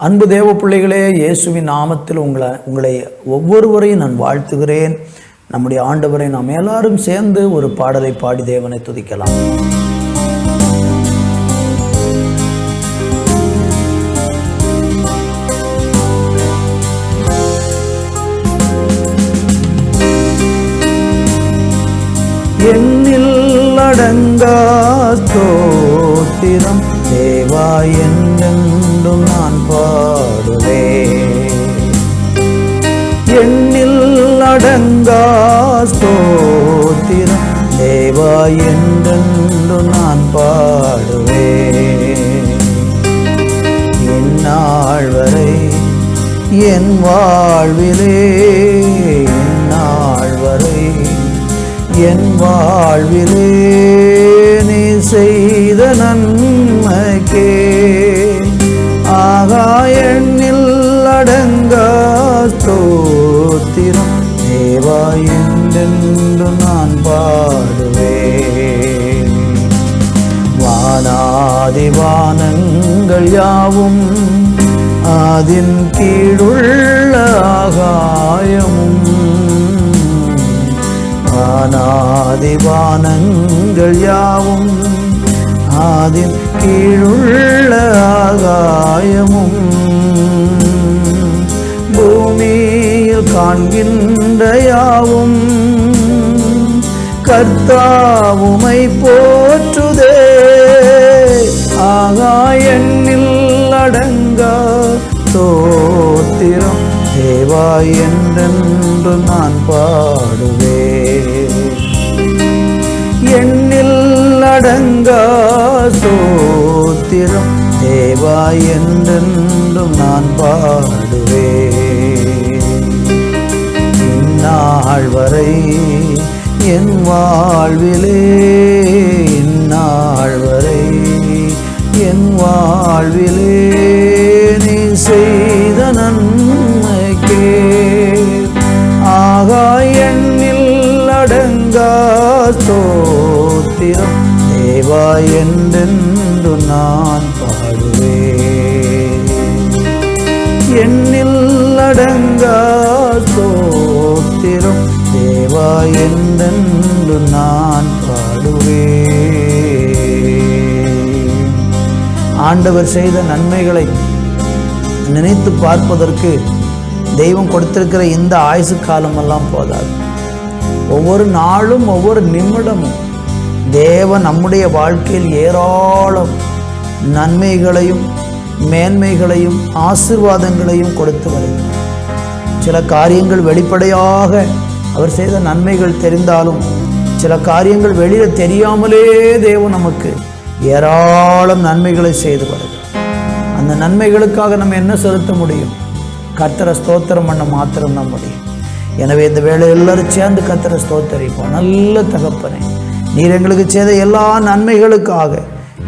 அன்பு தேவ பிள்ளைகளே, இயேசுவின் நாமத்தில் உங்களை ஒவ்வொருவரையும் நான் வாழ்த்துகிறேன். நம்முடைய ஆண்டவரை நாம் எல்லாரும் சேர்ந்து ஒரு பாடலை பாடி தேவனை துதிக்கலாம். எண்ணில் அடங்கா ஸ்தோத்திரம் தேவா என்றென்றும் நான் பாடுவேன். எண்ணில் அடங்கா ஸ்தோத்திரம் தேவா என்றென்றும் நான் பாடுவேன். இந்நாள் வரை என் வாழ்விலே, இந்நாள் வரை என் வாழ்விலே நீ செய்த நன்மைக்கே ஆகா எண்ணில் அடங்கா ஸ்தோத்திரம் தேவா என்றென்று நான் பாடுவேன். வானாதி வானங்கள் யாவும் அதின் கீழுள்ள ஆகாயமும், வானாதி வானங்கள் யாவும் அதின் கீழுள்ள ஆகாயமும், பூமியில் காண்கின்ற யாவும் கர்த்தாவுமை போற்றுதே. ஆகாயெண்ணில் அடங்கா ஸ்தோத்திரம் தேவா என்றென்று நான் பாடுவேன். எண்ணில் அடங்கா ஸ்தோத்திரம் தேவா என்றென்றும் நான் பாடுவேன். இந்நாள் வரை என் வாழ்விலே, இந்நாள் வரை என் வாழ்விலே நீ செய்த நன்மைக்கே ஆகா எண்ணில் அடங்கா ஸ்தோத்திரம் தேவா என்றென்று நான் பாடுவேன். எண்ணில் அடங்கா ஸ்தோத்திரம் தேவா என்றென்று நான் பாடுவேன். ஆண்டவர் செய்த நன்மைகளை நினைத்து பார்ப்பதற்கு தெய்வம் கொடுத்திருக்கிற இந்த ஆயுசு காலமெல்லாம் போதாது. ஒவ்வொரு நாளும் ஒவ்வொரு நிமிடமும் தேவன் நம்முடைய வாழ்க்கையில் ஏராளம் நன்மைகளையும் மேன்மைகளையும் ஆசீர்வாதங்களையும் கொடுத்து வருகிறார். சில காரியங்கள் வெளிப்படையாக அவர் செய்த நன்மைகள் தெரிந்தாலும் சில காரியங்கள் வெளியில் தெரியாமலே தேவன் நமக்கு ஏராளம் நன்மைகளை செய்து வருகிறார். அந்த நன்மைகளுக்காக நம்ம என்ன செலுத்த முடியும்? கர்த்தரை ஸ்தோத்திரம் பண்ண மாத்திரம்தான் முடியும். எனவே இந்த வேளை எல்லாரும் சேர்ந்து கர்த்தரை ஸ்தோத்தரிப்போம். நல்ல தகப்பனே, நீர் எங்களுக்கு செய்த எல்லா நன்மைகளுக்காக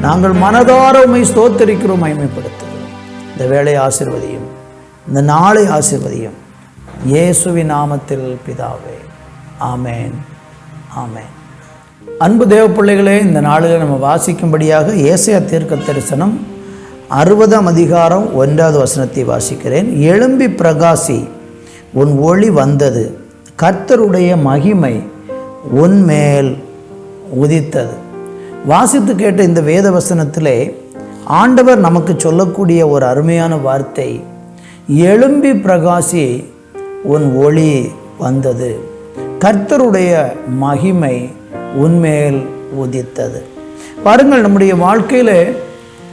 நாங்கள் மனதார உம்மை ஸ்தோத்தரிக்கிறோம், மகிமைப்படுத்துகிறோம். இந்த வேளை ஆசீர்வதியும், இந்த நாளை ஆசீர்வதியும். இயேசுவின் நாமத்தில் பிதாவே, ஆமேன், ஆமேன். அன்பு தேவ பிள்ளைகளே, இந்த நாளில் நம்ம வாசிக்கும்படியாக ஏசாயா தீர்க்க தரிசனம் 60ஆம் அதிகாரம் 1வது வசனத்தை வாசிக்கிறேன். எழும்பி பிரகாசி, உன் ஒளி வந்தது, கர்த்தருடைய மகிமை உன்மேல் உதித்தது. வாசித்து கேட்ட இந்த வேத வசனத்திலே ஆண்டவர் நமக்கு சொல்லக்கூடிய ஒரு அருமையான வார்த்தை, எழும்பி பிரகாசி, உன் ஒளி வந்தது, கர்த்தருடைய மகிமை உன்மேல் உதித்தது. பாருங்கள், நம்முடைய வாழ்க்கையில்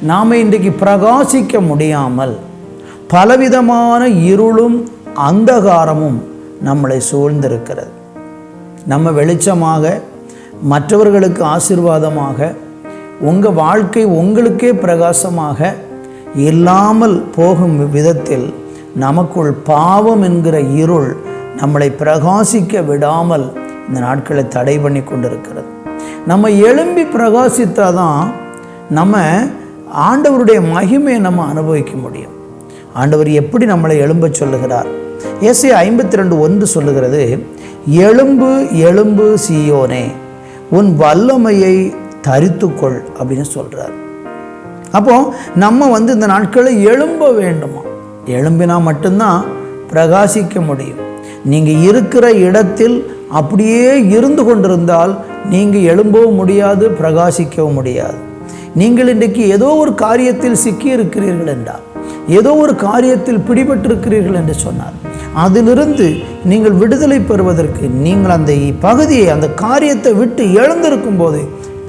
நாம் இன்றைக்கு பிரகாசிக்க முடியாமல் பலவிதமான இருளும் அந்தகாரமும் நம்மளை சூழ்ந்திருக்கிறது. நம்ம வெளிச்சமாக, மற்றவர்களுக்கு ஆசீர்வாதமாக, உங்கள் வாழ்க்கை உங்களுக்கே பிரகாசமாக இல்லாமல் போகும் விதத்தில் நமக்குள் பாவம் என்கிற இருள் நம்மளை பிரகாசிக்க விடாமல் இந்த நாட்களை தடை பண்ணி கொண்டிருக்கிறது. நம்ம எழும்பி பிரகாசித்தாதான் நம்ம ஆண்டவருடைய மகிமையை நம்ம அனுபவிக்க முடியும். ஆண்டவர் எப்படி நம்மளை எழும்ப சொல்லுகிறார்? ஏசாயா 52:1 சொல்லுகிறது, எழும்பு எழும்பு சீயோனே, உன் வல்லமையை தரித்துக்கொள் அப்படின்னு சொல்கிறார். அப்போ நம்ம இந்த நாட்களில் எழும்ப வேண்டுமா? எழும்பினா மட்டும்தான் பிரகாசிக்க முடியும். நீங்கள் இருக்கிற இடத்தில் அப்படியே இருந்து கொண்டிருந்தால் நீங்கள் எழும்பவும் முடியாது, பிரகாசிக்கவும் முடியாது. நீங்கள் இன்றைக்கு ஏதோ ஒரு காரியத்தில் சிக்கி இருக்கிறீர்கள் என்றால், ஏதோ ஒரு காரியத்தில் பிடிபட்டிருக்கிறீர்கள் என்று சொன்னார், அதிலிருந்து நீங்கள் விடுதலை பெறுவதற்கு நீங்கள் அந்த பகுதியை, அந்த காரியத்தை விட்டு எழுந்திருக்கும் போது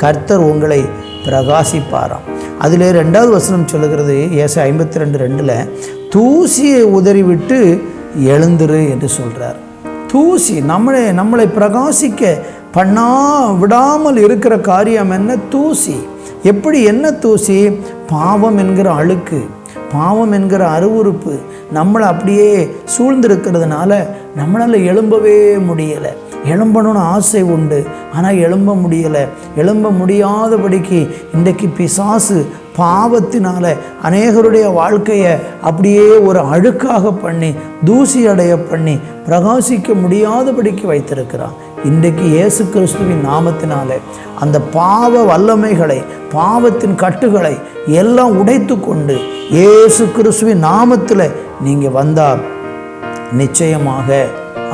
கர்த்தர் உங்களை பிரகாசிப்பாராம். அதிலே 2வது வசனம் சொல்லுகிறது, ஏசாயா 52:2, தூசியை உதறிவிட்டு எழுந்திரு என்று சொல்கிறார். தூசி நம்மளை பிரகாசிக்க விடாமல் இருக்கிற காரியம் என்ன? தூசி. எப்படி? என்ன தூசி? பாவம் என்கிற அழுக்கு, பாவம் என்கிற அருவருப்பு நம்மளை அப்படியே சூழ்ந்திருக்கிறதுனால நம்மளால் எழும்பவே முடியலை. எழும்பணும்னு ஆசை உண்டு, ஆனால் எழும்ப முடியலை. எழும்ப முடியாதபடிக்கு இன்றைக்கு பிசாசு பாவத்தினால அநேகருடைய வாழ்க்கையை அப்படியே ஒரு அழுக்காக பண்ணி, தூசி அடைய பண்ணி, பிரகாசிக்க முடியாதபடிக்கு வைத்திருக்கிறான். இன்றைக்கு இயேசு கிறிஸ்துவின் நாமத்தினாலே அந்த பாவ வல்லமைகளை, பாவத்தின் கட்டுகளை எல்லாம் உடைத்து கொண்டு இயேசு கிறிஸ்துவின் நாமத்தில் நீங்கள் வந்தால் நிச்சயமாக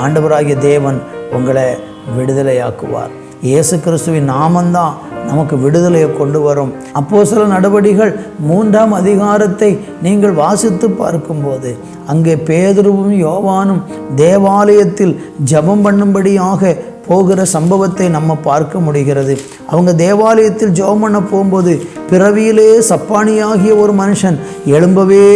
ஆண்டவராகிய தேவன் உங்களை விடுதலையாக்குவார். இயேசு கிறிஸ்துவின் நாமந்தான் நமக்கு விடுதலையை கொண்டு வரும். அப்போஸ்தலர் நடவடிக்கைகள் 3ஆம் அதிகாரத்தை நீங்கள் வாசித்து பார்க்கும்போது அங்கே பேதுருவும் யோவானும் தேவாலயத்தில் ஜெபம் பண்ணும்படியாக போகிற சம்பவத்தை நம்ம பார்க்க முடிகிறது. அவங்க தேவாலயத்தில் ஜெபம் பண்ண போகும்போது பிறவியிலே சப்பானியாகிய ஒரு மனுஷன் எழும்பவே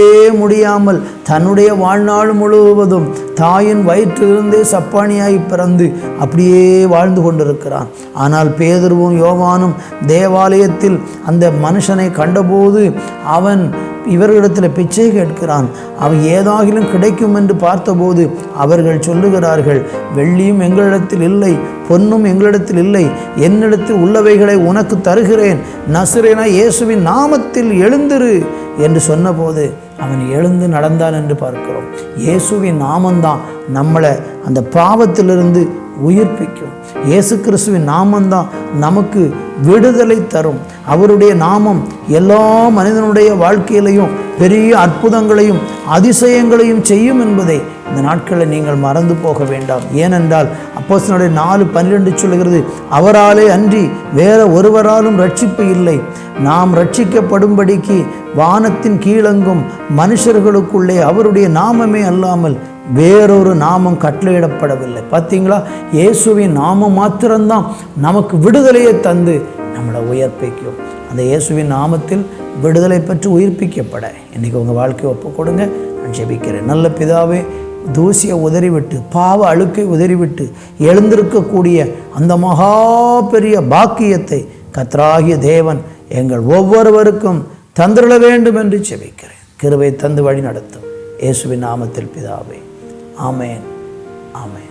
முடியாமல் தன்னுடைய வாழ்நாள் முழுவதும் தாயின் வயிற்றிலிருந்தே சப்பானியாகி பிறந்து அப்படியே வாழ்ந்து கொண்டிருக்கிறான். ஆனால் பேதுருவும் யோவானும் தேவாலயத்தில் அந்த மனுஷனை கண்டபோது அவன் இவர்களிடத்தில் பிச்சை கேட்கிறான். அவன் ஏதாகிலும் கிடைக்கும் என்று பார்த்தபோது அவர்கள் சொல்லுகிறார்கள், வெள்ளியும் எங்களிடத்தில் இல்லை, பொன்னும் எங்களிடத்தில் இல்லை, என்னிடத்தில் உள்ளவைகளை உனக்கு தருகிறேன், நசரேயனாகிய இயேசுவின் நாமத்தில் எழுந்திரு என்று சொன்னபோது அவன் எழுந்து நடந்தான் என்று பார்க்கிறோம். இயேசுவின் நாமந்தான் நம்மளை அந்த பாவத்திலிருந்து உயிர்ப்பிக்கும். இயேசு கிறிஸ்துவின் நாமந்தான் நமக்கு விடுதலை தரும். அவருடைய நாமம் எல்லா மனிதனுடைய வாழ்க்கையிலையும் பெரிய அற்புதங்களையும் அதிசயங்களையும் செய்யும் என்பதை இந்த நாட்களில் நீங்கள் மறந்து போக வேண்டாம். ஏனென்றால் அப்போஸ்தலர் 4:12 சொல்லுகிறது, அவராலே அன்றி வேற ஒருவராலும் ரட்சிப்பு இல்லை, நாம் ரட்சிக்கப்படும்படிக்கு வானத்தின் கீழெங்கும் மனுஷர்களுக்குள்ளே அவருடைய நாமமே அல்லாமல் வேறொரு நாமம் கட்டளையிடப்படவில்லை. பார்த்தீங்களா? இயேசுவின் நாமம் மாத்திரம்தான் நமக்கு விடுதலையை தந்து நம்மளை உயிர்ப்பிக்கும். அந்த இயேசுவின் நாமத்தில் விடுதலை பெற்று உயிர்ப்பிக்கப்பட இன்றைக்கி உங்கள் வாழ்க்கையை ஒப்பு கொடுங்க. நான் ஜெபிக்கிறேன். நல்ல பிதாவே, தூசியை உதறிவிட்டு, பாவ அழுக்கை உதறிவிட்டு எழுந்திருக்கக்கூடிய அந்த மகா பெரிய பாக்கியத்தை கர்த்தராகிய தேவன் எங்கள் ஒவ்வொருவருக்கும் தந்திரள வேண்டும் என்று ஜெபிக்கிறேன். கிருபை தந்து வழி நடத்தும். இயேசுவின் நாமத்தில் பிதாவே, ஆமேன், ஆமேன்.